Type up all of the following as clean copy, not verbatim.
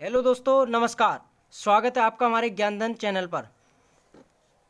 Hello दोस्तों, नमस्कार। स्वागत है आपका हमारे ज्ञानधन चैनल पर।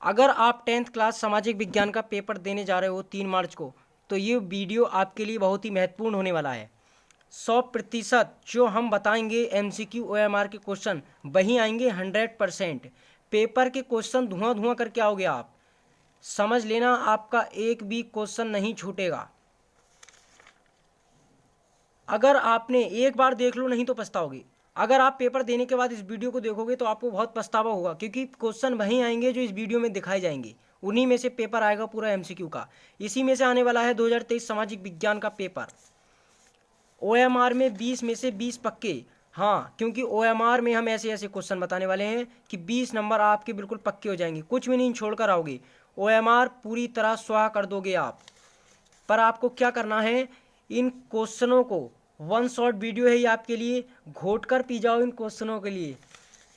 अगर आप 10th क्लास सामाजिक विज्ञान का पेपर देने जा रहे हो 3 मार्च को, तो ये वीडियो आपके लिए बहुत ही महत्वपूर्ण होने वाला है। 100% जो हम बताएंगे MCQ OMR के क्वेश्चन वही आएंगे 100%। पेपर के क्वेश्चन धुआं धुआं करके आओगे आप, समझ लेना, आपका एक भी क्वेश्चन नहीं छूटेगा। अगर आपने एक बार देख लो नहीं तो पछताओगे। अगर आप पेपर देने के बाद इस वीडियो को देखोगे तो आपको बहुत पछतावा होगा, क्योंकि क्वेश्चन वही आएंगे जो इस वीडियो में दिखाए जाएंगे। उन्हीं में से पेपर आएगा पूरा MCQ का। इसी में से आने वाला है 2023 सामाजिक विज्ञान का पेपर। OMR में 20 में से 20 पक्के। हाँ, क्योंकि OMR में हम ऐसे ऐसे क्वेश्चन बताने वाले हैं कि 20 नंबर आपके बिल्कुल पक्के हो जाएंगे, कुछ भी नहीं छोड़कर आओगे। OMR पूरी तरह स्वाहा कर दोगे आप। पर आपको क्या करना है, इन क्वेश्चनों को, वन शॉट वीडियो है ये आपके लिए, घोट कर पी जाओ इन क्वेश्चनों के लिए।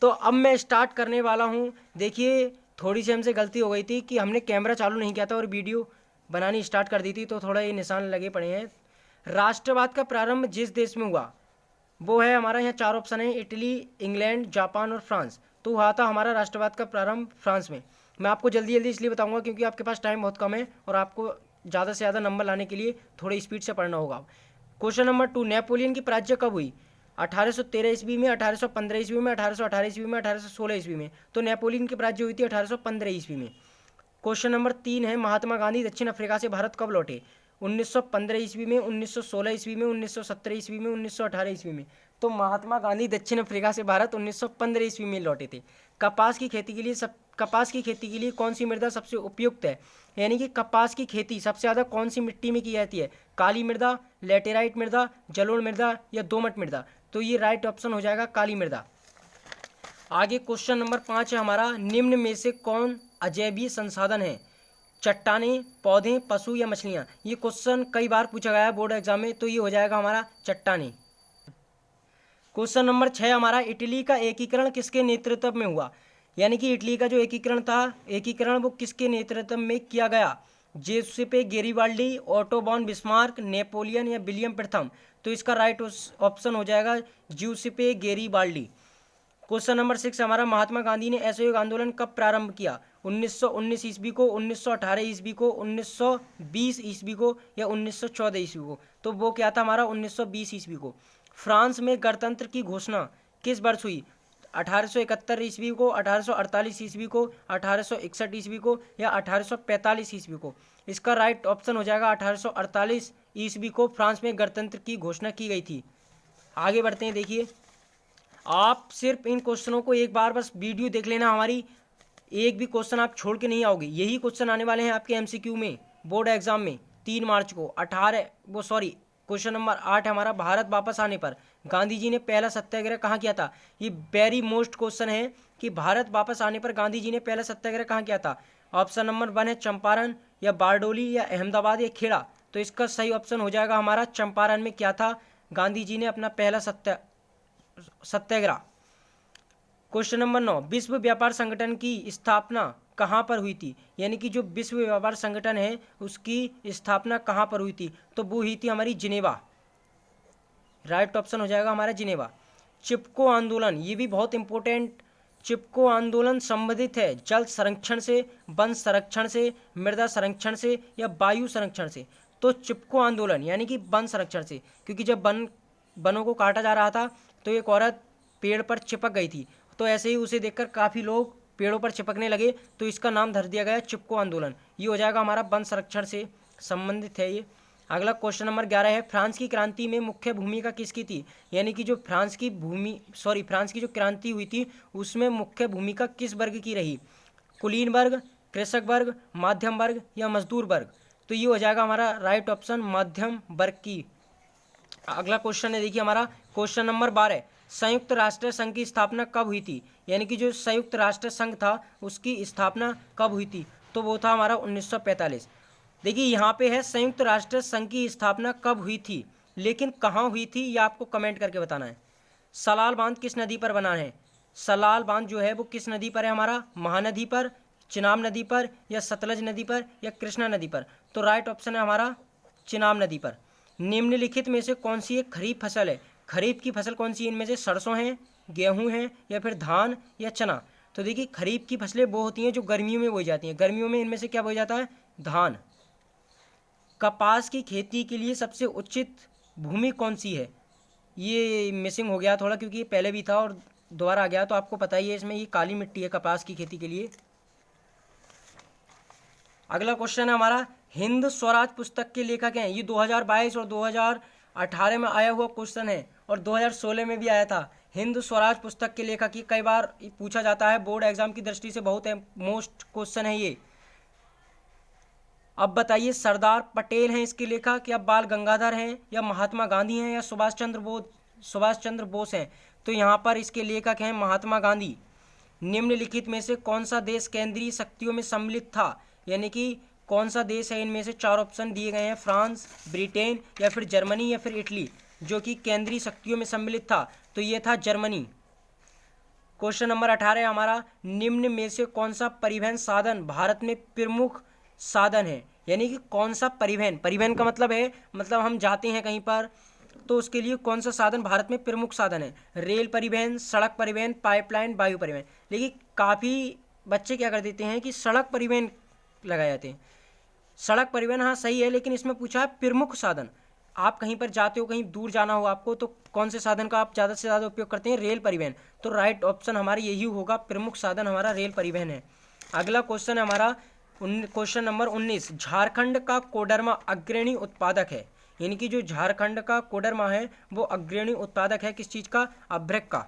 तो अब मैं स्टार्ट करने वाला हूँ। देखिए, थोड़ी सी हमसे गलती हो गई थी कि हमने कैमरा चालू नहीं किया था और वीडियो बनानी स्टार्ट कर दी थी, तो थोड़ा ये निशान लगे पड़े हैं। राष्ट्रवाद का प्रारंभ जिस देश में हुआ वो है हमारा, यहाँ 4 ऑप्शन है, इटली, इंग्लैंड, जापान और फ्रांस। तो हुआ था हमारा राष्ट्रवाद का प्रारंभ फ्रांस में। मैं आपको जल्दी जल्दी इसलिए बताऊंगा क्योंकि आपके पास टाइम बहुत कम है और आपको ज़्यादा से ज़्यादा नंबर लाने के लिए थोड़ी स्पीड से पढ़ना होगा। क्वेश्चन नंबर 2, नेपोलियन की पराजय कब हुई? 1813 ईस्वी में, 1815 ईस्वी में, 1818 ईस्वी में, 1816 ईस्वी में। तो नेपोलियन की पराजय हुई थी 1815 ईस्वी में। क्वेश्चन नंबर 3 है, महात्मा गांधी दक्षिण अफ्रीका से भारत कब लौटे? 1915 ईस्वी में, 1916 ईस्वी में, 1917 ईस्वी में, 1918 ईस्वी में। तो महात्मा गांधी दक्षिण अफ्रीका से भारत 1915 ईस्वी में लौटे थे। कपास की खेती के लिए कौन सी मृदा सबसे उपयुक्त है? यानी कि कपास की खेती सबसे ज़्यादा कौन सी मिट्टी में की जाती है? काली मृदा, लेटेराइट मृदा, जलोढ़ मृदा या दोमट मृदा? तो ये राइट ऑप्शन हो जाएगा काली मृदा। आगे क्वेश्चन नंबर 5 है हमारा, निम्न में से कौन अजैवीय संसाधन है? चट्टानें, पौधे, पशु या मछलियाँ? ये क्वेश्चन कई बार पूछा गया है बोर्ड एग्जाम में, तो ये हो जाएगा हमारा चट्टानें। क्वेश्चन नंबर 6 हमारा, इटली का एकीकरण किसके नेतृत्व में हुआ? यानी कि इटली का जो एकीकरण वो किसके नेतृत्व में किया गया? जेजुसेप्पे गेरिबाल्डी, ओटो बॉन बिस्मार्क, नेपोलियन या विलियम प्रथम? तो इसका राइट ऑप्शन हो जाएगा ज्यूसेप्पे गेरिबाल्डी। क्वेश्चन नंबर 6 हमारा, महात्मा गांधी ने असहयोग आंदोलन कब प्रारंभ किया? 1919 ईस्वी को, 1918 ईस्वी को, 1920 ईस्वी को या 1914 ईस्वी को? तो वो क्या था हमारा, 1920 ईस्वी को। फ्रांस में गणतंत्र की घोषणा किस वर्ष हुई? 1871 ईस्वी को, 1848 ईस्वी को, 1861 ईस्वी को या 1845 ईस्वी को? इसका राइट ऑप्शन हो जाएगा 1848 ईस्वी को फ्रांस में गणतंत्र की घोषणा की गई थी। आगे बढ़ते हैं। देखिए, आप सिर्फ इन क्वेश्चनों को एक बार बस वीडियो देख लेना हमारी, एक भी क्वेश्चन आप छोड़ के नहीं आओगे। यही क्वेश्चन आने वाले हैं आपके MCQ में बोर्ड एग्जाम में 3 मार्च को। क्वेश्चन नंबर 8 है हमारा, भारत वापस आने पर गांधी जी ने पहला सत्याग्रह कहाँ किया था? ये वेरी मोस्ट क्वेश्चन है कि भारत वापस आने पर गांधी जी ने पहला सत्याग्रह कहाँ किया था? ऑप्शन नंबर 1 है चंपारण या बारडोली या अहमदाबाद या खेड़ा? तो इसका सही ऑप्शन हो जाएगा हमारा चंपारण में किया था गांधी जी ने अपना पहला सत्याग्रह। क्वेश्चन नंबर 9, विश्व व्यापार संगठन की स्थापना कहाँ पर हुई थी? यानी कि जो विश्व व्यापार संगठन है उसकी स्थापना कहाँ पर हुई थी? तो वो हुई थी हमारी जिनेवा। राइट ऑप्शन हो जाएगा हमारा जिनेवा। चिपको आंदोलन, ये भी बहुत इंपॉर्टेंट। चिपको आंदोलन संबंधित है जल संरक्षण से, वन संरक्षण से, मृदा संरक्षण से या वायु संरक्षण से? तो चिपको आंदोलन यानी कि वन संरक्षण से, क्योंकि जब वनों को काटा जा रहा था तो एक औरत पेड़ पर चिपक गई थी, तो ऐसे ही उसे देखकर काफ़ी लोग पेड़ों पर चिपकने लगे, तो इसका नाम धर दिया गया चिपको आंदोलन। ये हो जाएगा हमारा वन संरक्षण से संबंधित है ये। अगला क्वेश्चन नंबर 11 है, फ्रांस की क्रांति में मुख्य भूमिका किसकी थी? यानी कि जो फ्रांस की जो क्रांति हुई थी उसमें मुख्य भूमिका किस वर्ग की रही? कुलीन वर्ग, कृषक वर्ग, मध्यम वर्ग या मजदूर वर्ग? तो ये हो जाएगा हमारा राइट ऑप्शन मध्यम वर्ग की। अगला क्वेश्चन है, देखिए हमारा क्वेश्चन नंबर 12, संयुक्त राष्ट्र संघ की स्थापना कब हुई थी? यानी कि जो संयुक्त राष्ट्र संघ था उसकी स्थापना कब हुई थी? तो वो था हमारा 1945। देखिए, यहाँ पे है संयुक्त राष्ट्र संघ की स्थापना कब हुई थी, लेकिन कहाँ हुई थी ये आपको कमेंट करके बताना है। सलाल बांध किस नदी पर बना है? सलाल बांध जो है वो किस नदी पर है हमारा? महानदी पर, चिनाब नदी पर या सतलज नदी पर या कृष्णा नदी पर? तो राइट ऑप्शन है हमारा चिनाब नदी पर। निम्नलिखित में से कौन सी एक खरीफ फसल है? खरीफ की फसल कौन सी? इनमें से सरसों है, गेहूँ है या फिर धान या चना। तो देखिए खरीफ की फसलें वो होती हैं जो गर्मियों में बोई जाती हैं, गर्मियों में इनमें से क्या बोया जाता है, धान। कपास की खेती के लिए सबसे उचित भूमि कौन सी है, ये मिसिंग हो गया थोड़ा क्योंकि ये पहले भी था और दोबारा आ गया, तो आपको पता ही है इसमें ये काली मिट्टी है कपास की खेती के लिए। अगला क्वेश्चन है हमारा, हिंद स्वराज पुस्तक के लेखक हैं। ये 2022 और 2018 में आया हुआ क्वेश्चन है और 2016 में भी आया था। हिंद स्वराज पुस्तक के लेखक, ये कई बार पूछा जाता है, बोर्ड एग्जाम की दृष्टि से बहुत मोस्ट क्वेश्चन है ये। अब बताइए, सरदार पटेल हैं इसके लेखक या बाल गंगाधर हैं या महात्मा गांधी हैं या सुभाष चंद्र बोस हैं। तो यहाँ पर इसके लेखक हैं महात्मा गांधी। निम्नलिखित में से कौन सा देश केंद्रीय शक्तियों में सम्मिलित था, यानी कि कौन सा देश है, इनमें से 4 ऑप्शन दिए गए हैं, फ्रांस, ब्रिटेन या फिर जर्मनी या फिर इटली, जो कि केंद्रीय शक्तियों में सम्मिलित था। तो ये था जर्मनी। क्वेश्चन नंबर 18 हमारा, निम्न में से कौन सा परिवहन साधन भारत में प्रमुख साधन है, यानी कि कौन सा परिवहन का मतलब है, मतलब हम जाते हैं कहीं पर तो उसके लिए कौन सा साधन भारत में प्रमुख साधन है, रेल परिवहन, सड़क परिवहन, पाइपलाइन, वायु परिवहन। लेकिन काफ़ी बच्चे क्या कर देते हैं कि सड़क परिवहन लगाए जाते हैं। सड़क परिवहन हाँ सही है, लेकिन इसमें पूछा है प्रमुख साधन। आप कहीं पर जाते हो, कहीं दूर जाना हो आपको, तो कौन से साधन का आप ज़्यादा से ज़्यादा उपयोग करते हैं, रेल परिवहन। तो राइट ऑप्शन हमारा यही होगा, प्रमुख साधन हमारा रेल परिवहन है। अगला क्वेश्चन है हमारा क्वेश्चन नंबर 19, झारखंड का कोडरमा अग्रणी उत्पादक है, यानी कि जो झारखंड का कोडरमा है वो अग्रणी उत्पादक है किस चीज़ का, अभ्रक का।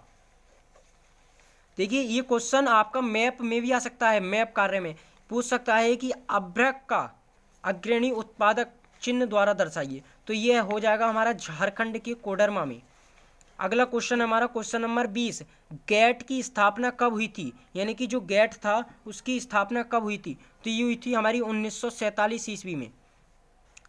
देखिए ये क्वेश्चन आपका मैप में भी आ सकता है, मैप कार्य में पूछ सकता है कि अभ्रक का अग्रणी उत्पादक चिन्ह द्वारा दर्शाइए। तो ये हो जाएगा हमारा झारखंड के कोडरमा में। अगला क्वेश्चन हमारा क्वेश्चन नंबर 20, गेट की स्थापना कब हुई थी, यानी कि जो गेट था उसकी स्थापना कब हुई थी। तो ये हुई थी हमारी 1947 ईस्वी में।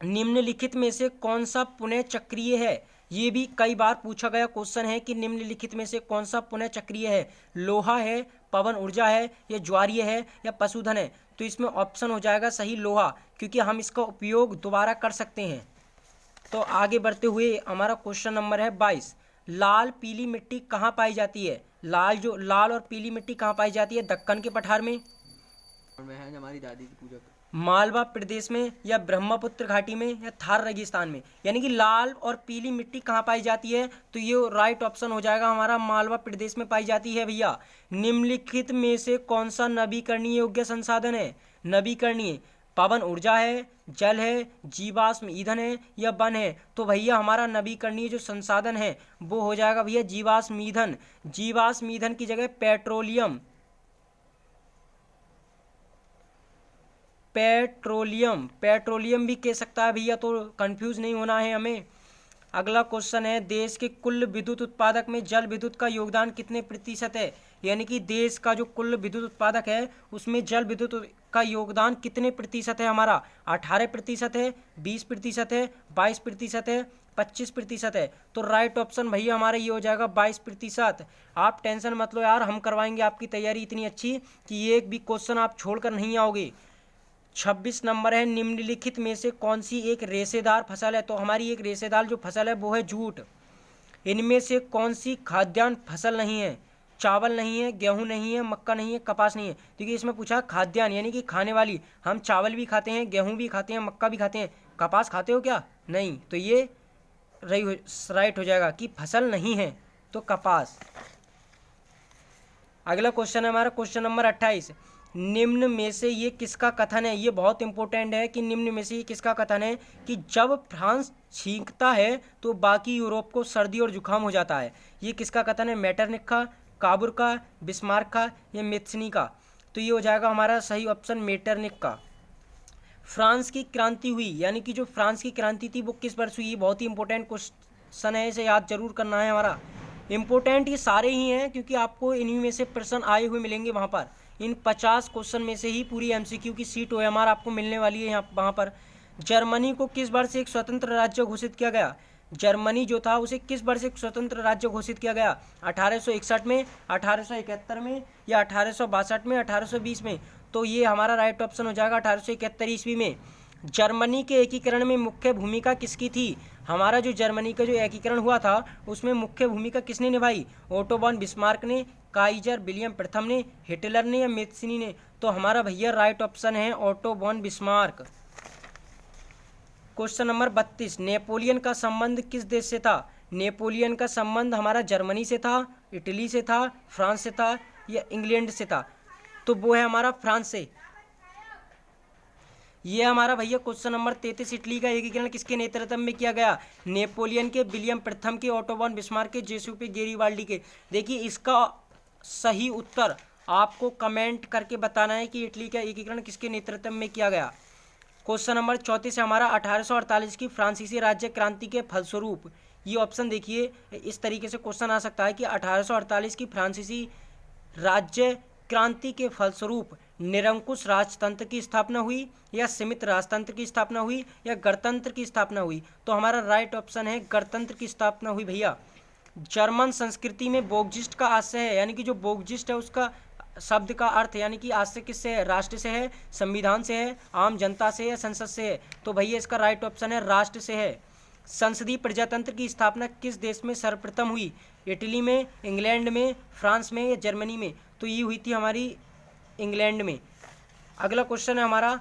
निम्नलिखित में से कौन सा पुनः चक्रीय है, ये भी कई बार पूछा गया क्वेश्चन है कि निम्नलिखित में से कौन सा पुनः चक्रीय है, लोहा है, पवन ऊर्जा है या ज्वारीय है या पशुधन है। तो इसमें ऑप्शन हो जाएगा सही लोहा, क्योंकि हम इसका उपयोग दोबारा कर सकते हैं। तो आगे बढ़ते हुए हमारा क्वेश्चन नंबर है 22, लाल पीली मिट्टी कहाँ पाई जाती है, लाल और पीली मिट्टी कहाँ पाई जाती है, दक्कन के पठार में, हमारी दादी की पूजा मालवा प्रदेश में या ब्रह्मपुत्र घाटी में या थार रेगिस्तान में। यानी कि लाल और पीली मिट्टी कहाँ पाई जाती है, तो ये राइट ऑप्शन हो जाएगा हमारा, मालवा प्रदेश में पाई जाती है भैया। निम्नलिखित में से कौन सा नवीकरणीय योग्य संसाधन है, नवीकरणीय, पवन ऊर्जा है, जल है, जीवाश्म ईंधन है या वन है। तो भैया हमारा नवीकरणीय जो संसाधन है वो हो जाएगा भैया जीवाश्म ईंधन। जीवाश्म ईंधन की जगह पेट्रोलियम भी कह सकता है भैया, तो कंफ्यूज नहीं होना है हमें। अगला क्वेश्चन है, देश के कुल विद्युत उत्पादक में जल विद्युत का योगदान कितने प्रतिशत है, यानी कि देश का जो कुल विद्युत उत्पादक है उसमें जल विद्युत का योगदान कितने प्रतिशत है हमारा, 18% है, 20% है, 22% है, 25% है। तो राइट ऑप्शन भैया हमारा ये हो जाएगा 22%। आप टेंशन मत लो यार, हम करवाएंगे आपकी तैयारी इतनी अच्छी कि एक भी क्वेश्चन आप छोड़कर नहीं आओगे। 26 नंबर है, निम्नलिखित में से कौन सी एक रेशेदार फसल है। तो हमारी एक रेशेदार जो फसल है वो है जूट। इनमें से कौन सी खाद्यान्न फसल नहीं है, चावल नहीं है, गेहूं नहीं है, मक्का नहीं है, कपास नहीं है। क्योंकि इसमें पूछा खाद्यान्न यानी कि खाने वाली, हम चावल भी खाते हैं, गेहूं भी खाते हैं, मक्का भी खाते हैं, कपास खाते हो क्या, नहीं। तो ये राइट हो जाएगा कि फसल नहीं है तो कपास। अगला क्वेश्चन है हमारा क्वेश्चन नंबर 28, निम्न में से ये किसका कथन है, ये बहुत इंपॉर्टेंट है कि निम्न में से ये किसका कथन है कि जब फ्रांस छींकता है तो बाकी यूरोप को सर्दी और जुकाम हो जाता है। ये किसका कथन है, मेटरनिख का, काबुर का, बिस्मार्क का या मेत्सनी का। तो ये हो जाएगा हमारा सही ऑप्शन मेटरनिख का। फ्रांस की क्रांति हुई, यानी कि जो फ्रांस की क्रांति थी वो किस वर्ष हुई, बहुत ही इंपॉर्टेंट क्वेश्चन है, इसे याद जरूर करना है हमारा। इंपॉर्टेंट ये सारे ही हैं क्योंकि आपको इन्हीं में से प्रश्न आए हुए मिलेंगे वहाँ पर। इन 50 क्वेश्चन में से ही पूरी एमसीक्यू की सीट OMR आपको मिलने वाली है यहाँ वहाँ पर। जर्मनी को किस वर्ष एक स्वतंत्र राज्य घोषित किया गया, जर्मनी जो था उसे किस वर्ष एक स्वतंत्र राज्य घोषित किया गया, 1861 में, 1871 में या 1862 में, 1820 में। तो ये हमारा राइट ऑप्शन हो जाएगा 1871 ईस्वी में। जर्मनी के एकीकरण में मुख्य भूमिका किसकी थी, हमारा जो जर्मनी का जो एकीकरण हुआ था उसमें मुख्य भूमिका किसने निभाई? ओटो वॉन बिस्मार्क ने, काइजर विलियम प्रथम ने, हिटलर ने या मेस्सिनी ने? तो हमारा भैया राइट ऑप्शन है Otto von Bismarck. Question number 32, Napoleon का संबंध किस देश से था? नेपोलियन का संबंध हमारा जर्मनी से था, इटली से था, फ्रांस से था या इंग्लैंड से था? तो वो है हमारा फ्रांस से। ये हमारा भैया क्वेश्चन नंबर 33, इटली का एकीकरण किसके नेतृत्व में किया गया? नेपोलियन के, विलियम प्रथम के, ओटो वॉन बिस्मार्क के, जेसूपे गेरिबाल्डी के? देखिए इसका सही उत्तर आपको कमेंट करके बताना है कि इटली का एकीकरण किसके नेतृत्व में किया गया। क्वेश्चन नंबर 34 है हमारा 1848 की फ्रांसीसी राज्य क्रांति के फलस्वरूप, ये ऑप्शन देखिए इस तरीके से क्वेश्चन आ सकता है कि 1848 की फ्रांसीसी राज्य क्रांति के फलस्वरूप निरंकुश राजतंत्र की स्थापना हुई या सीमित राजतंत्र की स्थापना हुई या गणतंत्र की स्थापना हुई? तो हमारा राइट ऑप्शन है गणतंत्र की स्थापना हुई भैया। जर्मन संस्कृति में बोगजिस्ट का आशय है, यानी कि जो बोगजिस्ट है उसका शब्द का अर्थ यानी कि आशय किससे है? राष्ट्र से है, संविधान से है, आम जनता से है, संसद से है? तो भैया इसका राइट ऑप्शन है राष्ट्र से है। संसदीय प्रजातंत्र की स्थापना किस देश में सर्वप्रथम हुई? इटली में, इंग्लैंड में, फ्रांस में या जर्मनी में? तो ये हुई थी हमारी इंग्लैंड में। अगला क्वेश्चन है हमारा,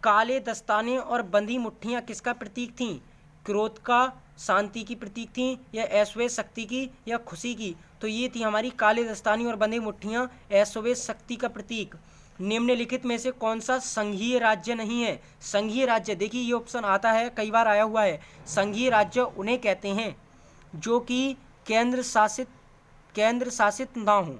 काले दस्ताने और बंधी मुट्ठियाँ किसका प्रतीक थीं? क्रोध का, शांति की प्रतीक थी या ऐश्वर्य शक्ति की या खुशी की? तो ये थी हमारी काले दस्तानी और बंधी मुट्ठियाँ ऐश्वर्य शक्ति का प्रतीक। निम्नलिखित में से कौन सा संघीय राज्य नहीं है? संघीय राज्य, देखिए ये ऑप्शन आता है, कई बार आया हुआ है। संघीय राज्य उन्हें कहते हैं जो कि केंद्र शासित ना हो,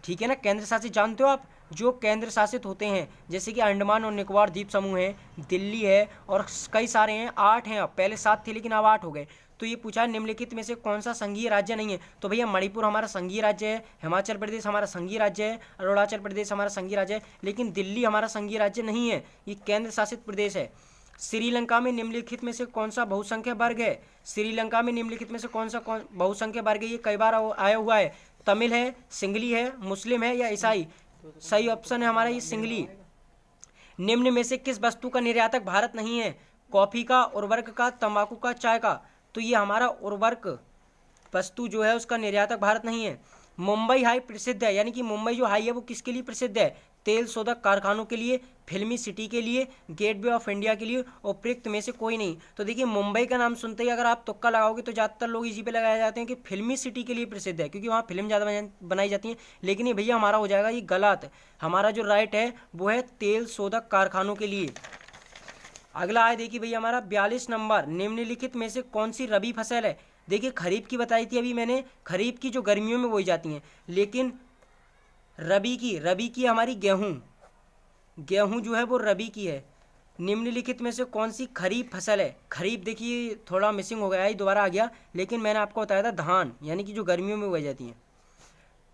ठीक है ना। केंद्र शासित जानते हो आप, जो केंद्र शासित होते हैं, जैसे कि अंडमान और निकोबार द्वीप समूह है, दिल्ली है और कई सारे हैं, 8 हैं, अब पहले 7 थे लेकिन अब 8 हो गए। तो ये पूछा निम्नलिखित में से कौन सा संघीय राज्य नहीं है? तो भैया मणिपुर हमारा संघीय राज्य है, हिमाचल प्रदेश हमारा संघीय राज्य है, अरुणाचल प्रदेश हमारा संघीय राज्य है, लेकिन दिल्ली हमारा संघीय राज्य नहीं है, ये केंद्र शासित प्रदेश है। श्रीलंका में निम्नलिखित में से कौन सा बहुसंख्यक वर्ग है? श्रीलंका में निम्नलिखित में से कौन सा बहुसंख्यक वर्ग है? ये कई बार आया हुआ है। तमिल है, सिंगली है, मुस्लिम है या ईसाई? सही ऑप्शन है हमारा ये सिंगली। निम्न में से किस वस्तु का निर्यातक भारत नहीं है? कॉफी का, उर्वरक का, तंबाकू का, चाय का? तो ये हमारा उर्वरक वस्तु जो है उसका निर्यातक भारत नहीं है। मुंबई हाई प्रसिद्ध है, यानी कि मुंबई जो हाई है वो किसके लिए प्रसिद्ध है? तेल शोधक कारखानों के लिए, फिल्मी सिटी के लिए, गेटवे ऑफ इंडिया के लिए, उपयुक्त में से कोई नहीं। तो देखिए मुंबई का नाम सुनते ही अगर आप तुक्का लगाओगे तो ज़्यादातर लोग इसी पे लगाए जाते हैं कि फिल्मी सिटी के लिए प्रसिद्ध है, क्योंकि वहाँ फिल्म ज़्यादा बनाई जाती हैं। लेकिन ये भैया हमारा हो जाएगा ये गलत। हमारा जो राइट है वो है तेल शोधक कारखानों के लिए। अगला है देखिए भैया हमारा 42 नंबर, निम्नलिखित में से कौन सी रबी फसल है? देखिए खरीफ की बताई थी अभी मैंने, खरीफ की जो गर्मियों में बोई जाती हैं, लेकिन रबी की हमारी गेहूं जो है वो रबी की है। निम्नलिखित में से कौन सी खरीफ फसल है? खरीफ देखिए थोड़ा मिसिंग हो गया है, दोबारा आ गया, लेकिन मैंने आपको बताया था धान, यानी कि जो गर्मियों में बोई जाती हैं।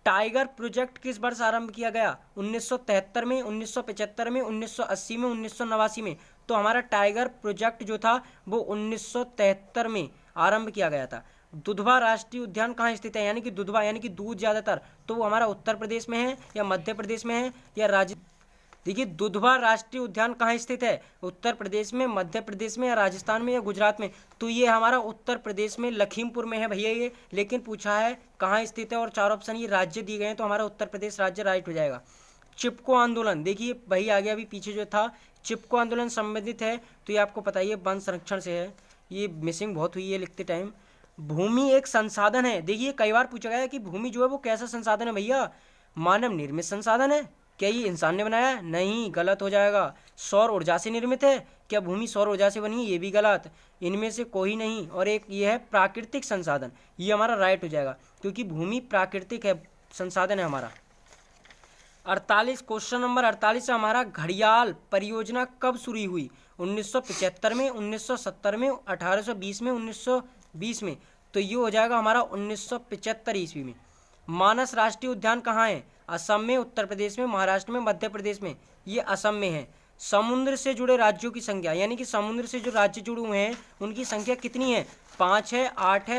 टाइगर प्रोजेक्ट किस वर्ष आरंभ किया गया? 1973 में, 1975 में, 1980 में, 1989 में? तो हमारा टाइगर प्रोजेक्ट जो था वो 1973 में आरंभ किया गया था। दुधवा राष्ट्रीय उद्यान कहाँ स्थित है? यानी कि दुधवा यानी कि दूध ज़्यादातर, तो वो हमारा उत्तर प्रदेश में है या मध्य प्रदेश में है या देखिए दुधवा राष्ट्रीय उद्यान कहाँ स्थित है? उत्तर प्रदेश में, मध्य प्रदेश में या राजस्थान में या गुजरात में? तो ये हमारा उत्तर प्रदेश में लखीमपुर में है भैया ये, लेकिन पूछा है कहाँ स्थित है और 4 ऑप्शन ये राज्य दिए गए हैं, तो हमारा उत्तर प्रदेश राज्य राइट हो जाएगा। चिपको आंदोलन, देखिए भाई आ गया अभी पीछे जो था, चिपको आंदोलन संबंधित है, तो ये आपको पता ही है वन संरक्षण से है, ये मिसिंग बहुत हुई है लिखते टाइम। भूमि एक संसाधन है, देखिए कई बार पूछा गया है कि भूमि जो है वो कैसा संसाधन है भैया? मानव निर्मित संसाधन है? क्या ये इंसान ने बनाया है? नहीं, गलत हो जाएगा। सौर ऊर्जा से निर्मित है? क्या भूमि सौर ऊर्जा से बनी है? ये भी गलत, इनमें से कोई नहीं। और एक ये है प्राकृतिक संसाधन, ये हमारा राइट हो जाएगा, क्योंकि भूमि प्राकृतिक है, संसाधन है हमारा। 48 क्वेश्चन नंबर 48 हमारा, घड़ियाल परियोजना कब शुरू हुई? 1975 में, 1970 में, 1820 में, 1920 में? तो ये हो जाएगा हमारा 1975 ईस्वी में। मानस राष्ट्रीय उद्यान कहाँ है? असम में, उत्तर प्रदेश में, महाराष्ट्र में, मध्य प्रदेश में? ये असम में है। समुद्र से जुड़े राज्यों की संख्या, यानी कि समुद्र से जो राज्य जुड़े हुए हैं उनकी संख्या कितनी है? 5 है, 8 है,